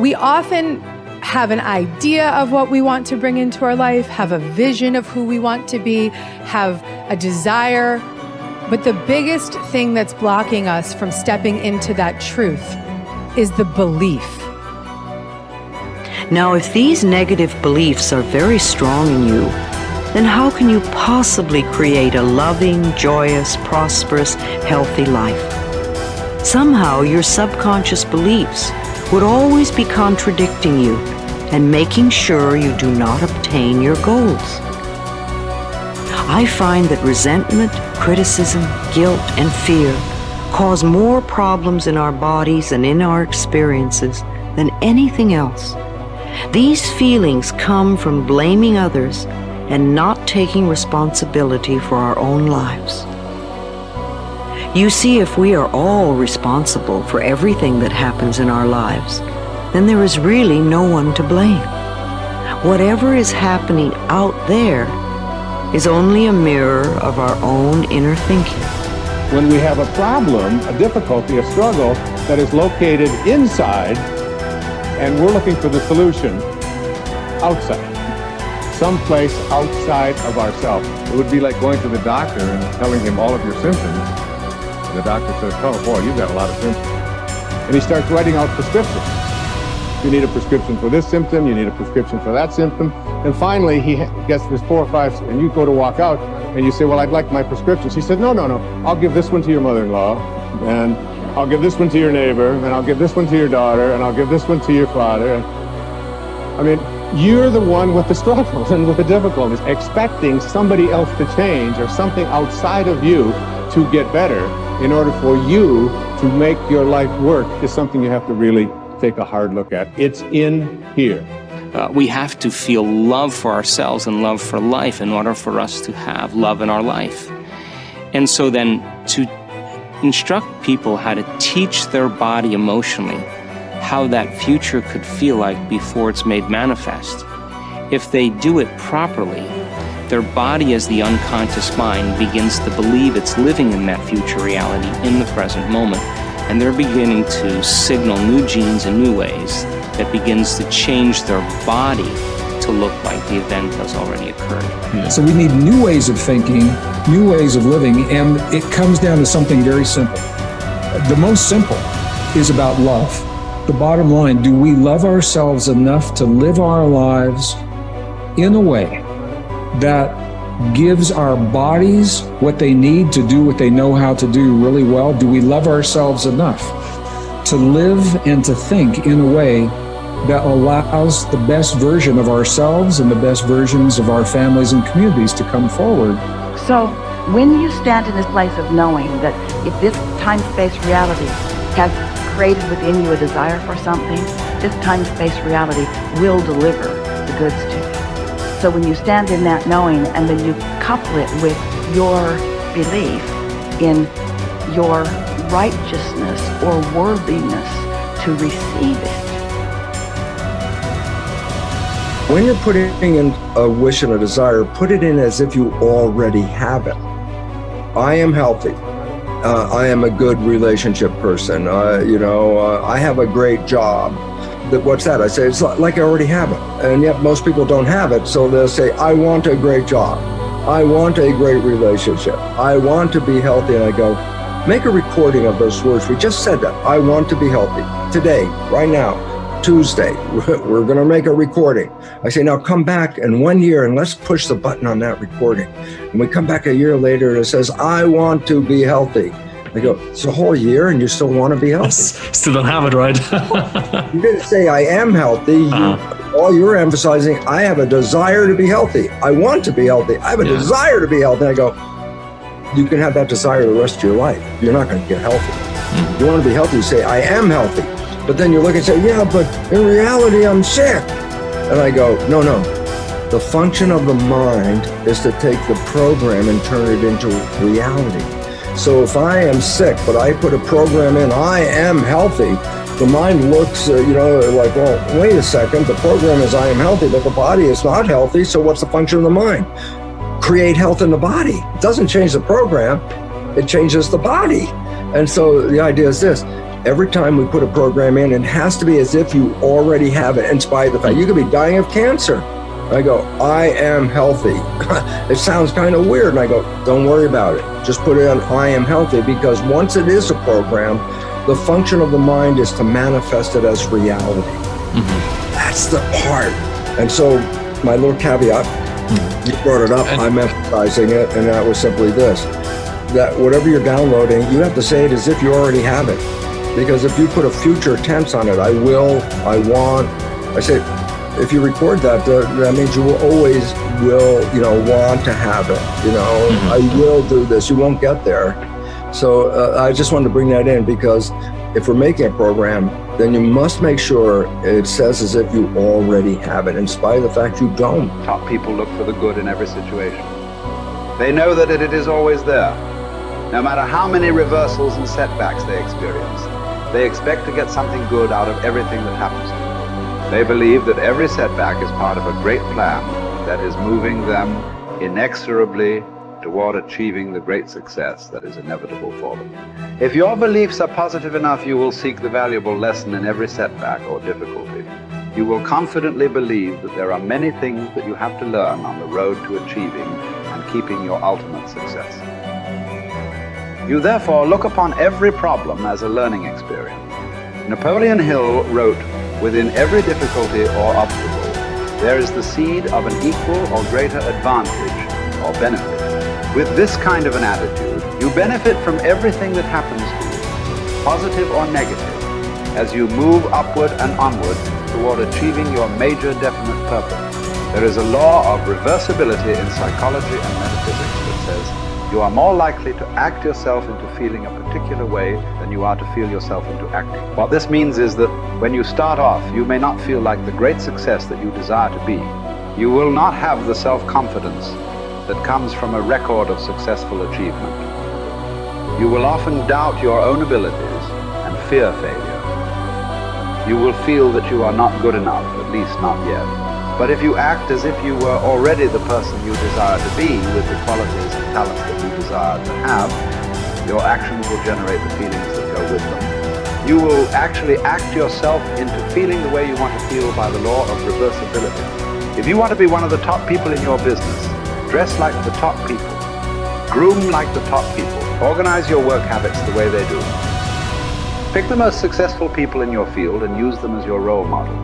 We often have an idea of what we want to bring into our life, have a vision of who we want to be, have a desire. But the biggest thing that's blocking us from stepping into that truth is the belief. Now, if these negative beliefs are very strong in you, then how can you possibly create a loving, joyous, prosperous, healthy life? Somehow your subconscious beliefs would always be contradicting you and making sure you do not obtain your goals. I find that resentment, criticism, guilt, and fear cause more problems in our bodies and in our experiences than anything else. These feelings come from blaming others and not taking responsibility for our own lives. You see, if we are all responsible for everything that happens in our lives, then there is really no one to blame. Whatever is happening out there is only a mirror of our own inner thinking. When we have a problem, a difficulty, a struggle that is located inside, and we're looking for the solution outside, someplace outside of ourselves. It would be like going to the doctor and telling him all of your symptoms. And the doctor says, oh boy, you've got a lot of symptoms. And he starts writing out prescriptions. You need a prescription for this symptom, you need a prescription for that symptom. And finally, he gets this 4 or 5, and you go to walk out, and you say, well, I'd like my prescriptions. He said, no, I'll give this one to your mother-in-law, and I'll give this one to your neighbor, and I'll give this one to your daughter, and I'll give this one to your father. And, I mean, you're the one with the struggles and with the difficulties, expecting somebody else to change or something outside of you to get better in order for you to make your life work is something you have to really take a hard look at. It's in here. We have to feel love for ourselves and love for life in order for us to have love in our life. And so then to instruct people how to teach their body emotionally how that future could feel like before it's made manifest. If they do it properly, their body as the unconscious mind begins to believe it's living in that future reality in the present moment. And they're beginning to signal new genes in new ways that begins to change their body to look like the event has already occurred. Yeah. So we need new ways of thinking, new ways of living, and it comes down to something very simple. The most simple is about love. The bottom line, do we love ourselves enough to live our lives in a way that gives our bodies what they need to do what they know how to do really well? Do we love ourselves enough to live and to think in a way that allows the best version of ourselves and the best versions of our families and communities to come forward? So when you stand in this place of knowing that if this time-space reality has created within you a desire for something, this time-space reality will deliver the goods to you. So when you stand in that knowing and then you couple it with your belief in your righteousness or worthiness to receive it. When you're putting in a wish and a desire, put it in as if you already have it. I am healthy. I am a good relationship person. I have a great job. What's that? I say, it's like I already have it. And yet most people don't have it. So they'll say, I want a great job. I want a great relationship. I want to be healthy. And I go, make a recording of those words. We just said that. I want to be healthy. Today, right now, Tuesday, we're going to make a recording. I say, now come back in 1 year and let's push the button on that recording. And we come back a year later and it says, I want to be healthy. I go, it's a whole year and you still want to be healthy? Still don't have it, right? You didn't say I am healthy. All you're emphasizing, I have a desire to be healthy. I want to be healthy. I have a desire to be healthy. And I go, you can have that desire the rest of your life. You're not going to get healthy. You want to be healthy, you say, I am healthy. But then you look and say, yeah, but in reality, I'm sick. And I go, no. The function of the mind is to take the program and turn it into reality. So if I am sick, but I put a program in, I am healthy, the mind looks, like, well, wait a second, the program is I am healthy, but the body is not healthy, so what's the function of the mind? Create health in the body. It doesn't change the program, it changes the body. And so the idea is this, every time we put a program in, it has to be as if you already have it, in spite of the fact you could be dying of cancer. I go, I am healthy. It sounds kind of weird. And I go, don't worry about it. Just put it on I am healthy, because once it is a program, the function of the mind is to manifest it as reality. Mm-hmm. That's the part. And so my little caveat, you brought it up, I'm emphasizing it, and that was simply this, that whatever you're downloading, you have to say it as if you already have it. Because if you put a future tense on it, I will, I want, I say, if you record that, that means you will always want to have it. I will do this. You won't get there. So I just wanted to bring that in, because if we're making a program, then you must make sure it says as if you already have it, in spite of the fact you don't. Top people look for the good in every situation. They know that it is always there. No matter how many reversals and setbacks they experience, they expect to get something good out of everything that happens to them. They believe that every setback is part of a great plan that is moving them inexorably toward achieving the great success that is inevitable for them. If your beliefs are positive enough, you will seek the valuable lesson in every setback or difficulty. You will confidently believe that there are many things that you have to learn on the road to achieving and keeping your ultimate success. You therefore look upon every problem as a learning experience. Napoleon Hill wrote, "Within every difficulty or obstacle, there is the seed of an equal or greater advantage or benefit." With this kind of an attitude, you benefit from everything that happens to you, positive or negative, as you move upward and onward toward achieving your major definite purpose. There is a law of reversibility in psychology and metaphysics that says you are more likely to act yourself into feeling a particular way than you are to feel yourself into acting. What this means is that when you start off, you may not feel like the great success that you desire to be. You will not have the self-confidence that comes from a record of successful achievement. You will often doubt your own abilities and fear failure. You will feel that you are not good enough, at least not yet. But if you act as if you were already the person you desire to be, with the qualities and talents that you desire to have, your actions will generate the feelings that go with them. You will actually act yourself into feeling the way you want to feel by the law of reversibility. If you want to be one of the top people in your business, dress like the top people, groom like the top people, organize your work habits the way they do. Pick the most successful people in your field and use them as your role model.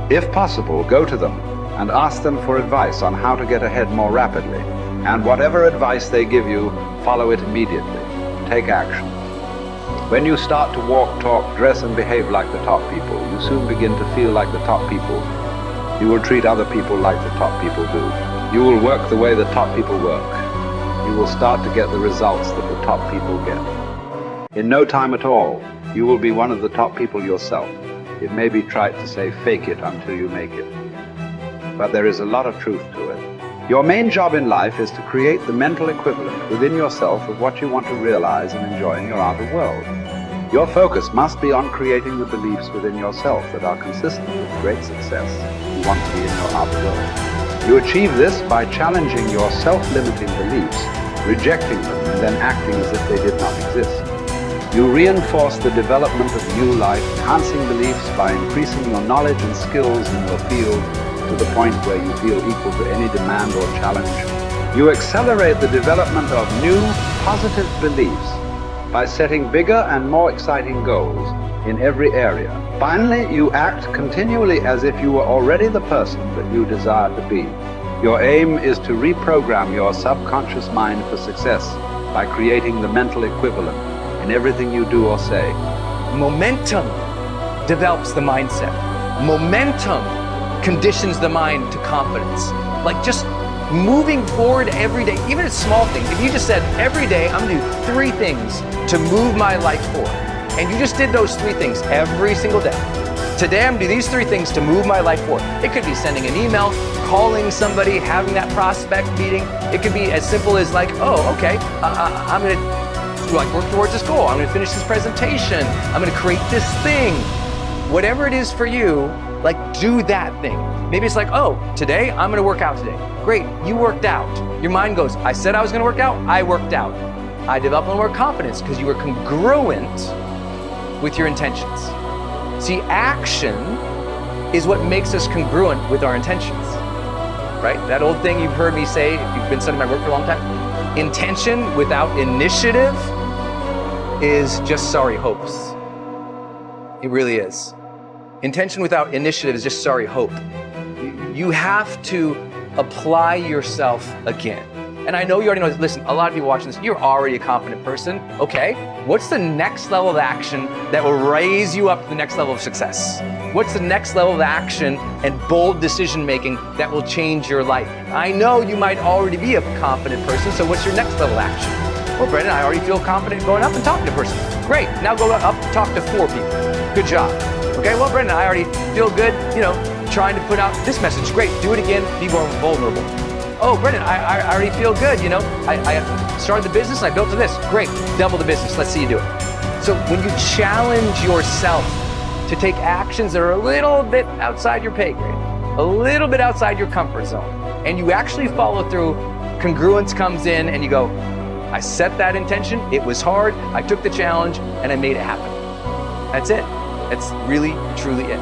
If possible, go to them and ask them for advice on how to get ahead more rapidly. And whatever advice they give you, follow it immediately. Take action. When you start to walk, talk, dress, and behave like the top people, you soon begin to feel like the top people. You will treat other people like the top people do. You will work the way the top people work. You will start to get the results that the top people get. In no time at all, you will be one of the top people yourself. It may be trite to say fake it until you make it, but there is a lot of truth to it. Your main job in life is to create the mental equivalent within yourself of what you want to realize and enjoy in your outer world. Your focus must be on creating the beliefs within yourself that are consistent with great success you want to be in your outer world. You achieve this by challenging your self-limiting beliefs, rejecting them, and then acting as if they did not exist. You reinforce the development of new life, enhancing beliefs by increasing your knowledge and skills in your field to the point where you feel equal to any demand or challenge. You accelerate the development of new, positive beliefs by setting bigger and more exciting goals in every area. Finally, you act continually as if you were already the person that you desire to be. Your aim is to reprogram your subconscious mind for success by creating the mental equivalent in everything you do or say. Momentum develops the mindset. Momentum conditions the mind to confidence. Like just moving forward every day, even a small thing. If you just said, every day I'm gonna do 3 things to move my life forward, and you just did those 3 things every single day. Today I'm gonna do these 3 things to move my life forward. It could be sending an email, calling somebody, having that prospect meeting. It could be as simple as like, oh, okay, I'm gonna work towards this goal. I'm gonna finish this presentation. I'm gonna create this thing. Whatever it is for you, like do that thing. Maybe it's like, oh, today I'm gonna work out today. Great, you worked out. Your mind goes, I said I was gonna work out, I worked out. I developed a little more confidence because you were congruent with your intentions. See, action is what makes us congruent with our intentions, right? That old thing you've heard me say, if you've been studying my work for a long time, intention without initiative is just sorry hopes. It really is. Intention without initiative is just sorry hope. You have to apply yourself again. And I know you already know this. Listen, a lot of people watching this, you're already a confident person. Okay, what's the next level of action that will raise you up to the next level of success? What's the next level of action and bold decision making that will change your life? I know you might already be a confident person, so what's your next level of action? Well, Brendon, I already feel confident going up and talking to a person. Great, now go up and talk to 4 people. Good job. Okay, well, Brendon, I already feel good, trying to put out this message. Great, do it again, be more vulnerable. Oh, Brendon, I already feel good, I started the business and I built to this. Great, double the business, let's see you do it. So when you challenge yourself to take actions that are a little bit outside your pay grade, a little bit outside your comfort zone, and you actually follow through, congruence comes in and you go, I set that intention, it was hard, I took the challenge, and I made it happen. That's it. That's really, truly it.